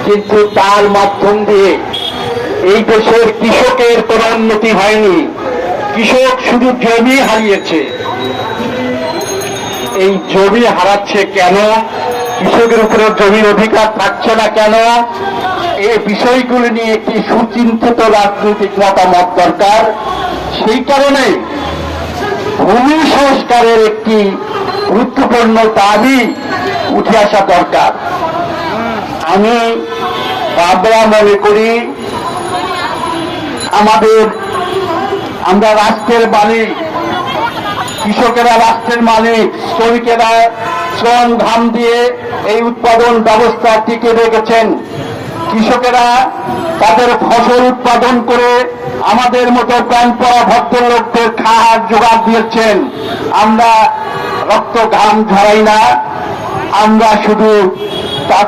কিন্তু তার মাধ্যম দিয়ে এই দেশের কৃষকের কোনো উন্নতি হয়নি। কৃষক শুধু জমি হারিয়েছে। এই জমি হারাচ্ছে কেন? কৃষকের উপরে জমির অধিকার থাকছে না কেন? এই বিষয়গুলি নিয়ে একটি সুচিন্তিত রাজনৈতিক মতামত দরকার। সেই কারণে ভূমি সংস্কারের একটি গুরুত্বপূর্ণ দাবি উঠে আসা দরকার। আমরা মনে করি আমরা রাষ্ট্রের মালিক, কৃষকেরা রাষ্ট্রের মালিক, শ্রমিকেরা শ্রম ঘাম দিয়ে এই উৎপাদন ব্যবস্থা টিকে রেখেছেন। কৃষকেরা তাদের ফসল উৎপাদন করে আমাদের মতো প্রাণ পড়া ভদ্রলোকদের খাওয়ার জোগাড় দিয়েছেন। আমরা রক্ত ঘাম ঝরাই না, আমরা শুধু তাদের